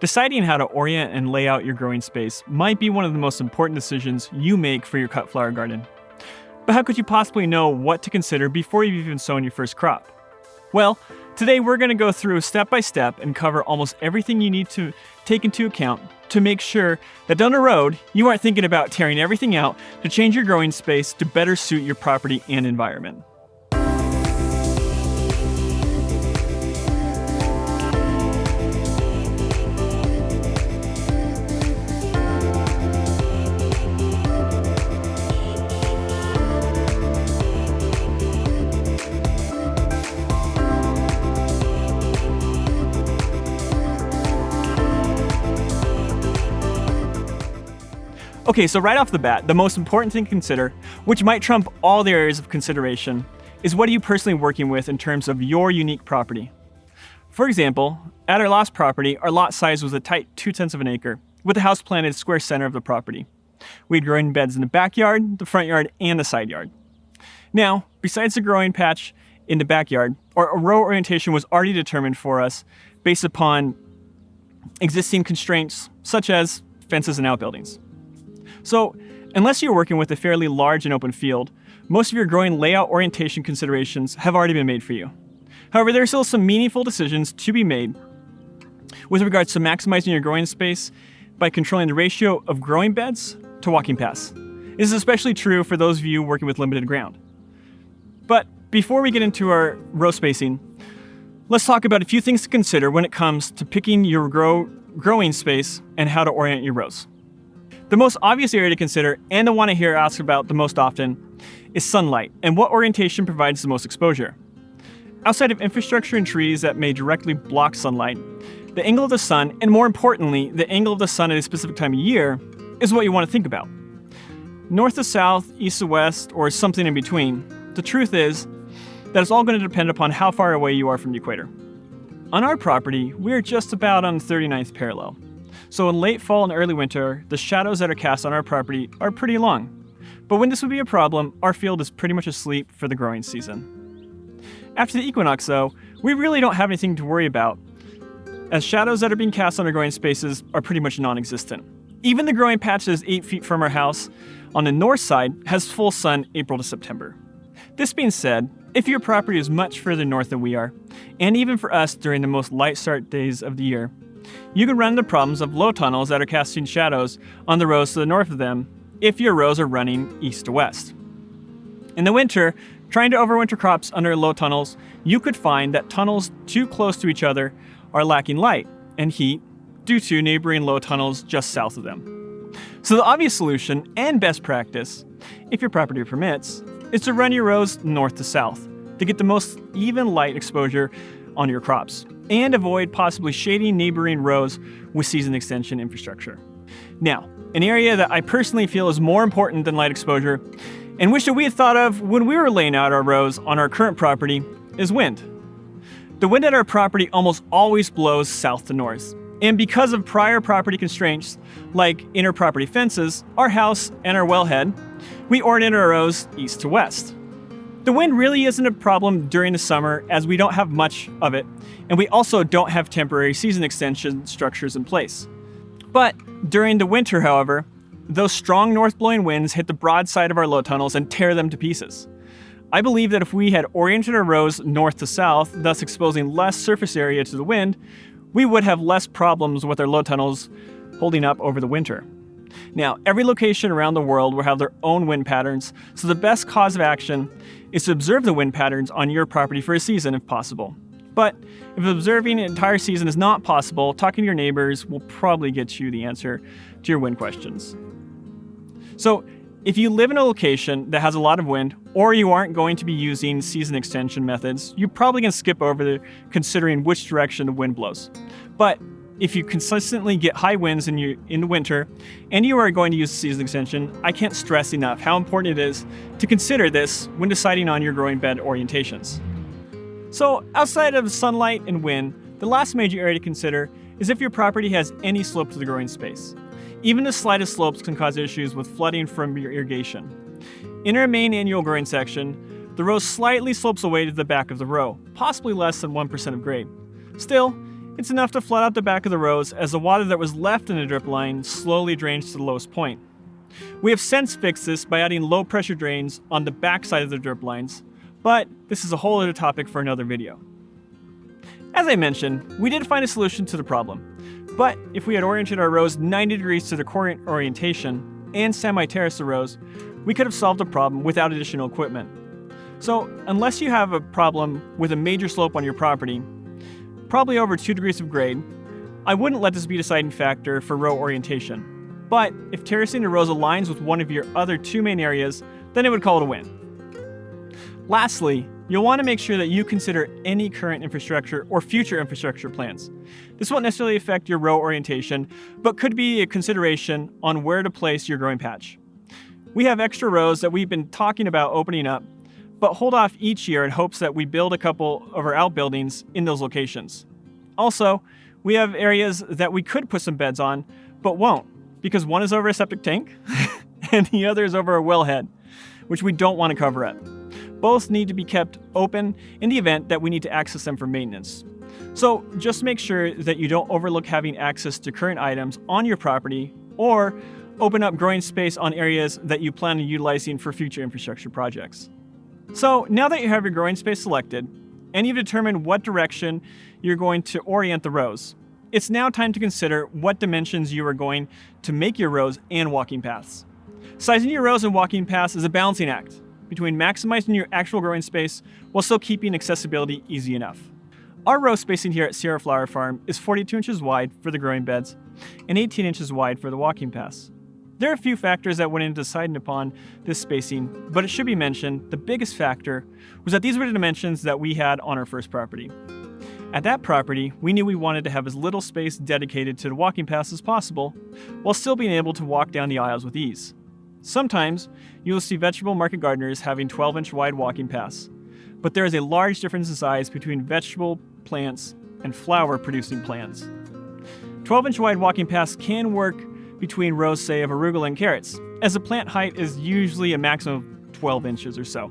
Deciding how to orient and lay out your growing space might be one of the most important decisions you make for your cut flower garden. But how could you possibly know what to consider before you've even sown your first crop? Well, today we're going to go through step by step and cover almost everything you need to take into account to make sure that down the road you aren't thinking about tearing everything out to change your growing space to better suit your property and environment. Okay, so right off the bat, the most important thing to consider, which might trump all the areas of consideration, is what are you personally working with in terms of your unique property. For example, at our last property, our lot size was a tight 0.2 of an acre, with the house planted square center of the property. We had growing beds in the backyard, the front yard, and the side yard. Now, besides the growing patch in the backyard, our row orientation was already determined for us based upon existing constraints such as fences and outbuildings. So, unless you're working with a fairly large and open field, most of your growing layout orientation considerations have already been made for you. However, there are still some meaningful decisions to be made with regards to maximizing your growing space by controlling the ratio of growing beds to walking paths. This is especially true for those of you working with limited ground. But before we get into our row spacing, let's talk about a few things to consider when it comes to picking your growing space and how to orient your rows. The most obvious area to consider, and the one I hear asked about the most often, is sunlight and what orientation provides the most exposure. Outside of infrastructure and trees that may directly block sunlight, the angle of the sun, and more importantly, the angle of the sun at a specific time of year, is what you want to think about. North to south, east to west, or something in between, the truth is that it's all going to depend upon how far away you are from the equator. On our property, we are just about on the 39th parallel. So in late fall and early winter, the shadows that are cast on our property are pretty long. But when this would be a problem, our field is pretty much asleep for the growing season. After the equinox, though, we really don't have anything to worry about, as shadows that are being cast on our growing spaces are pretty much non-existent. Even the growing patch that is 8 feet from our house on the north side has full sun April to September. This being said, if your property is much further north than we are, and even for us during the most light start days of the year, you can run into problems of low tunnels that are casting shadows on the rows to the north of them if your rows are running east to west. In the winter, trying to overwinter crops under low tunnels, you could find that tunnels too close to each other are lacking light and heat due to neighboring low tunnels just south of them. So the obvious solution and best practice, if your property permits, is to run your rows north to south to get the most even light exposure on your crops and avoid possibly shading neighboring rows with season extension infrastructure. Now, an area that I personally feel is more important than light exposure and wish that we had thought of when we were laying out our rows on our current property is wind. The wind at our property almost always blows south to north. And because of prior property constraints like inner property fences, our house, and our wellhead, we orient our rows east to west. The wind really isn't a problem during the summer as we don't have much of it, and we also don't have temporary season extension structures in place. But during the winter, however, those strong north-blowing winds hit the broad side of our low tunnels and tear them to pieces. I believe that if we had oriented our rows north to south, thus exposing less surface area to the wind, we would have less problems with our low tunnels holding up over the winter. Now, every location around the world will have their own wind patterns, so the best cause of action is to observe the wind patterns on your property for a season if possible. But if observing an entire season is not possible, talking to your neighbors will probably get you the answer to your wind questions. So, if you live in a location that has a lot of wind, or you aren't going to be using season extension methods, you're probably going to skip over considering which direction the wind blows. But if you consistently get high winds in the winter, and you are going to use season extension, I can't stress enough how important it is to consider this when deciding on your growing bed orientations. So outside of sunlight and wind, the last major area to consider is if your property has any slope to the growing space. Even the slightest slopes can cause issues with flooding from your irrigation. In our main annual growing section, the row slightly slopes away to the back of the row, possibly less than 1% of grade. Still, It's enough to flood out the back of the rows as the water that was left in the drip line slowly drains to the lowest point. We have since fixed this by adding low pressure drains on the back side of the drip lines, but this is a whole other topic for another video. As I mentioned, we did find a solution to the problem, but if we had oriented our rows 90 degrees to the current orientation and semi-terraced the rows, we could have solved the problem without additional equipment. So unless you have a problem with a major slope on your property, probably over 2 degrees of grade, I wouldn't let this be a deciding factor for row orientation. But if terracing the rows aligns with one of your other two main areas, then it would call it a win. Lastly, you'll want to make sure that you consider any current infrastructure or future infrastructure plans. This won't necessarily affect your row orientation, but could be a consideration on where to place your growing patch. We have extra rows that we've been talking about opening up, but hold off each year in hopes that we build a couple of our outbuildings in those locations. Also, we have areas that we could put some beds on, but won't, because one is over a septic tank and the other is over a wellhead, which we don't want to cover up. Both need to be kept open in the event that we need to access them for maintenance. So just make sure that you don't overlook having access to current items on your property or open up growing space on areas that you plan on utilizing for future infrastructure projects. So now that you have your growing space selected and you've determined what direction you're going to orient the rows, it's now time to consider what dimensions you are going to make your rows and walking paths. Sizing your rows and walking paths is a balancing act between maximizing your actual growing space while still keeping accessibility easy enough. Our row spacing here at Sierra Flower Farm is 42 inches wide for the growing beds and 18 inches wide for the walking paths. There are a few factors that went into deciding upon this spacing, but it should be mentioned the biggest factor was that these were the dimensions that we had on our first property. At that property, we knew we wanted to have as little space dedicated to the walking paths as possible, while still being able to walk down the aisles with ease. Sometimes, you will see vegetable market gardeners having 12-inch wide walking paths, but there is a large difference in size between vegetable plants and flower-producing plants. 12-inch wide walking paths can work between rows, say, of arugula and carrots, as the plant height is usually a maximum of 12 inches or so.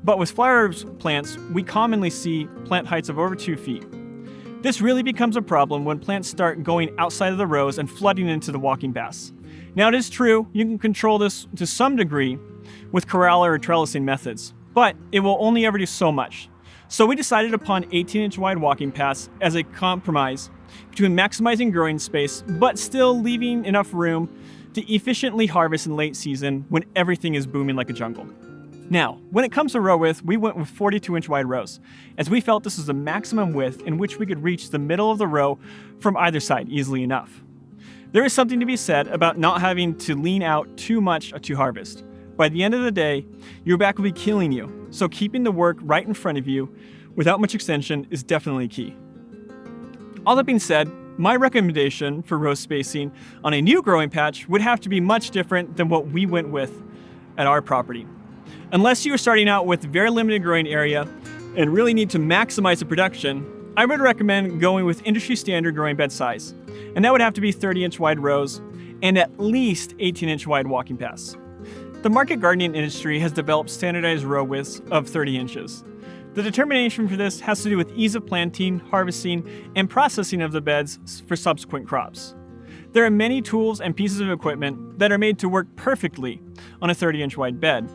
But with flower plants, we commonly see plant heights of over 2 feet. This really becomes a problem when plants start going outside of the rows and flooding into the walking paths. Now it is true, you can control this to some degree with corral or trellising methods, but it will only ever do so much. So we decided upon 18-inch wide walking paths as a compromise between maximizing growing space, but still leaving enough room to efficiently harvest in late season when everything is booming like a jungle. Now, when it comes to row width, we went with 42-inch wide rows, as we felt this was the maximum width in which we could reach the middle of the row from either side easily enough. There is something to be said about not having to lean out too much to harvest. By the end of the day, your back will be killing you, so keeping the work right in front of you without much extension is definitely key. All that being said, my recommendation for row spacing on a new growing patch would have to be much different than what we went with at our property. Unless you are starting out with very limited growing area and really need to maximize the production, I would recommend going with industry standard growing bed size, and that would have to be 30-inch wide rows and at least 18-inch wide walking paths. The market gardening industry has developed standardized row widths of 30 inches. The determination for this has to do with ease of planting, harvesting, and processing of the beds for subsequent crops. There are many tools and pieces of equipment that are made to work perfectly on a 30-inch wide bed,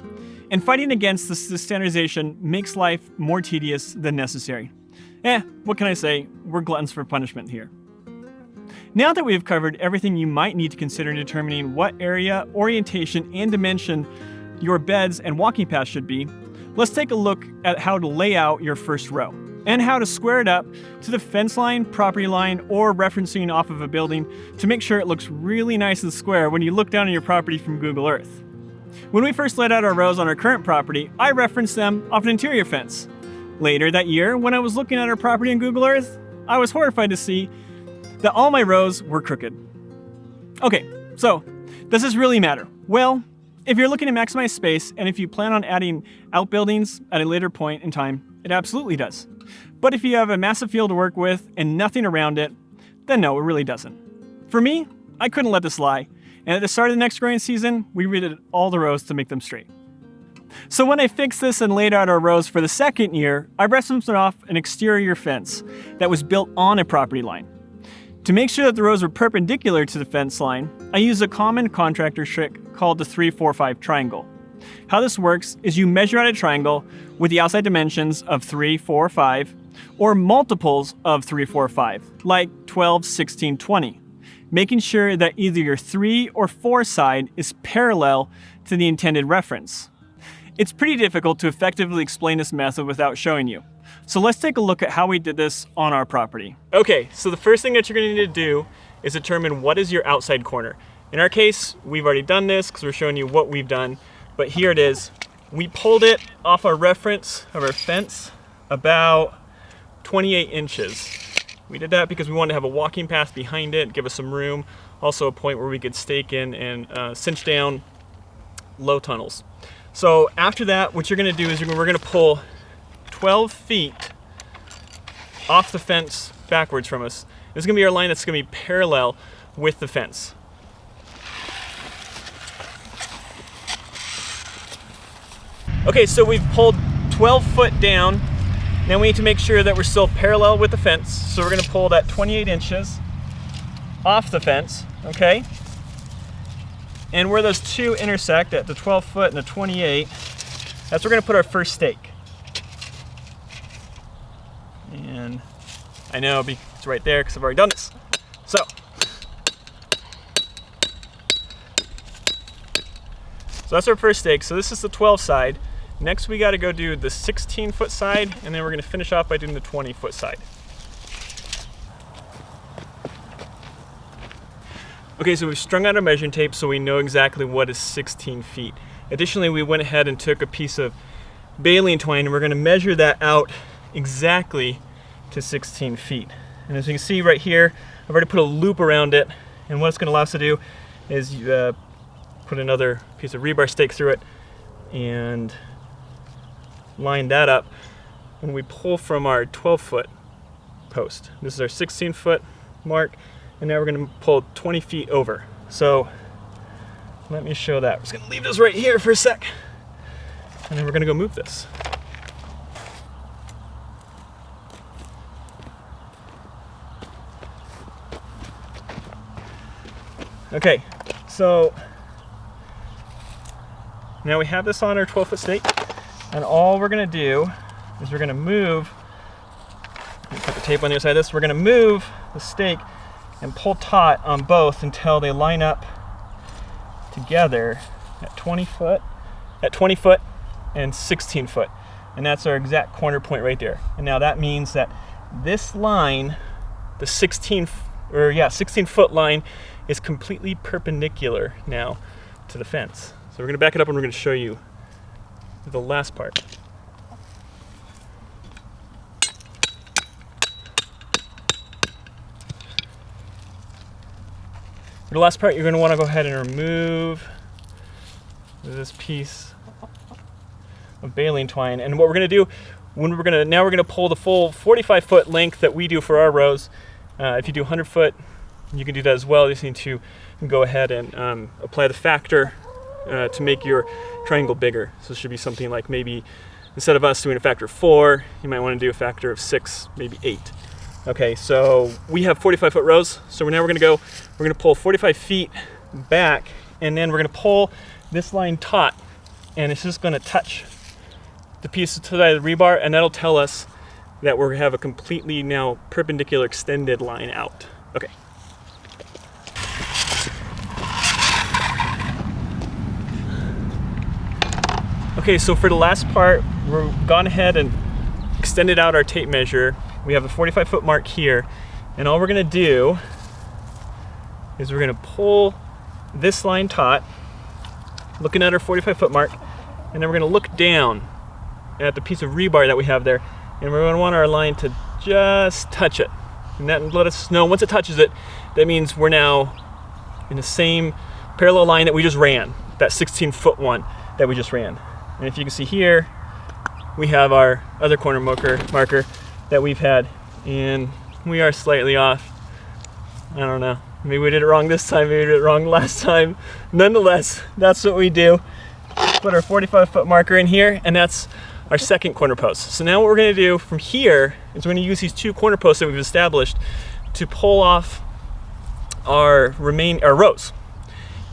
and fighting against this standardization makes life more tedious than necessary. What can I say? We're gluttons for punishment here. Now that we have covered everything you might need to consider in determining what area, orientation, and dimension your beds and walking paths should be, let's take a look at how to lay out your first row and how to square it up to the fence line, property line, or referencing off of a building to make sure it looks really nice and square when you look down on your property from Google Earth. When we first laid out our rows on our current property, I referenced them off an interior fence. Later that year, when I was looking at our property on Google Earth, I was horrified to see that all my rows were crooked. Okay, so does this really matter? Well, if you're looking to maximize space and if you plan on adding outbuildings at a later point in time, it absolutely does. But if you have a massive field to work with and nothing around it, then no, it really doesn't. For me, I couldn't let this lie, and at the start of the next growing season, we redid all the rows to make them straight. So when I fixed this and laid out our rows for the second year, I rested off an exterior fence that was built on a property line. To make sure that the rows were perpendicular to the fence line, I used a common contractor trick called the 3-4-5 triangle. How this works is you measure out a triangle with the outside dimensions of 3, 4, 5, or multiples of 3, 4, 5, like 12, 16, 20, making sure that either your 3 or 4 side is parallel to the intended reference. It's pretty difficult to effectively explain this method without showing you. So let's take a look at how we did this on our property. Okay, so the first thing that you're going to need to do is determine what is your outside corner. In our case, we've already done this because we're showing you what we've done, but here it is. We pulled it off our reference of our fence about 28 inches. We did that because we wanted to have a walking path behind it, give us some room, also a point where we could stake in and cinch down low tunnels. So after that, what you're going to do is we're going to pull 12 feet off the fence backwards from us. This is going to be our line that's going to be parallel with the fence. Okay, so we've pulled 12 foot down. Now we need to make sure that we're still parallel with the fence. So we're going to pull that 28 inches off the fence, okay? And where those two intersect at the 12 foot and the 28, that's where we're going to put our first stake. And I know it's right there because I've already done this. So that's our first stake. So this is the 12 side. Next we got to go do the 16 foot side, and then we're going to finish off by doing the 20 foot side. Okay, so we've strung out our measuring tape so we know exactly what is 16 feet. Additionally, we went ahead and took a piece of baleen twine and we're going to measure that out exactly to 16 feet. And as you can see right here, I've already put a loop around it, and what it's going to allow us to do is put another piece of rebar stake through it and line that up when we pull from our 12 foot post. This is our 16 foot mark. And now we're going to pull 20 feet over. So let me show that. We're just going to leave this right here for a sec. And then we're going to go move this. Okay, so now we have this on our 12 foot stake. And all we're going to do is we're going to move, put the tape on the other side of this, we're going to move the stake and pull taut on both until they line up together at 20 foot and 16 foot. And that's our exact corner point right there. And now that means that this line, the 16 foot line, is completely perpendicular now to the fence. So we're going to back it up and we're going to show you the last part. For the last part, you're going to want to go ahead and remove this piece of baleen twine. And what we're going to do, now we're going to pull the full 45 foot length that we do for our rows. If you do 100 foot, you can do that as well. You just need to go ahead and apply the factor to make your triangle bigger. So it should be something like, maybe instead of us doing a factor of 4, you might want to do a factor of 6, maybe 8. Okay, so we have 45 foot rows. So now we're going to pull 45 feet back, and then we're going to pull this line taut, and it's just going to touch the piece to the rebar, and that'll tell us that we have a completely now perpendicular extended line out. Okay. Okay, so for the last part, we've gone ahead and extended out our tape measure. We have a 45 foot mark here, and all we're going to do is we're going to pull this line taut, looking at our 45 foot mark, and then we're going to look down at the piece of rebar that we have there, and we're going to want our line to just touch it. And that let us know once it touches it, that means we're now in the same parallel line that we just ran, that 16 foot one that we just ran. And if you can see here, we have our other corner marker that we've had, and we are slightly off. I don't know, maybe we did it wrong this time, maybe we did it wrong last time. Nonetheless, that's what we do. put our 45-foot marker in here, and that's our second corner post. So now what we're gonna do from here is we're gonna use these 2 corner posts that we've established to pull off our rows.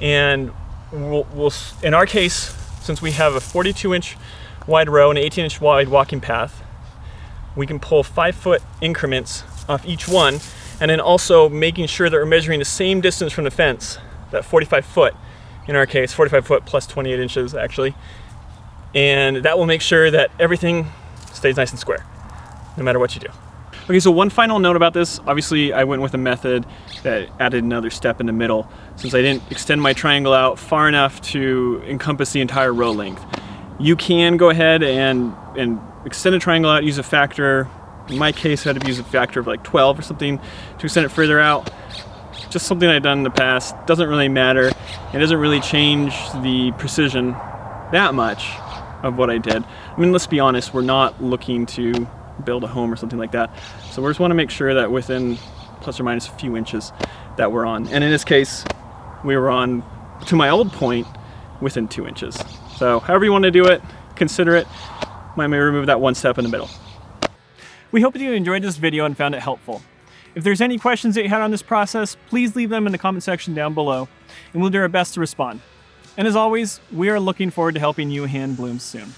And we'll in our case, since we have a 42-inch wide row and an 18-inch wide walking path, we can pull 5-foot increments off each one, and then also making sure that we're measuring the same distance from the fence, that 45 foot in our case, 45 foot plus 28 inches actually. And that will make sure that everything stays nice and square, no matter what you do. Okay, so one final note about this. Obviously, I went with a method that added another step in the middle, since I didn't extend my triangle out far enough to encompass the entire row length. You can go ahead and extend a triangle out, use a factor. In my case, I had to use a factor of like 12 or something to extend it further out. Just something I've done in the past. Doesn't really matter. It doesn't really change the precision that much of what I did. I mean, let's be honest, we're not looking to build a home or something like that. So we just want to make sure that within plus or minus a few inches that we're on. And in this case, we were on, to my old point, within 2 inches. So however you want to do it, consider it. Might remove that one step in the middle. We hope that you enjoyed this video and found it helpful. If there's any questions that you had on this process, please leave them in the comment section down below, and we'll do our best to respond. And as always, we are looking forward to helping you hand blooms soon.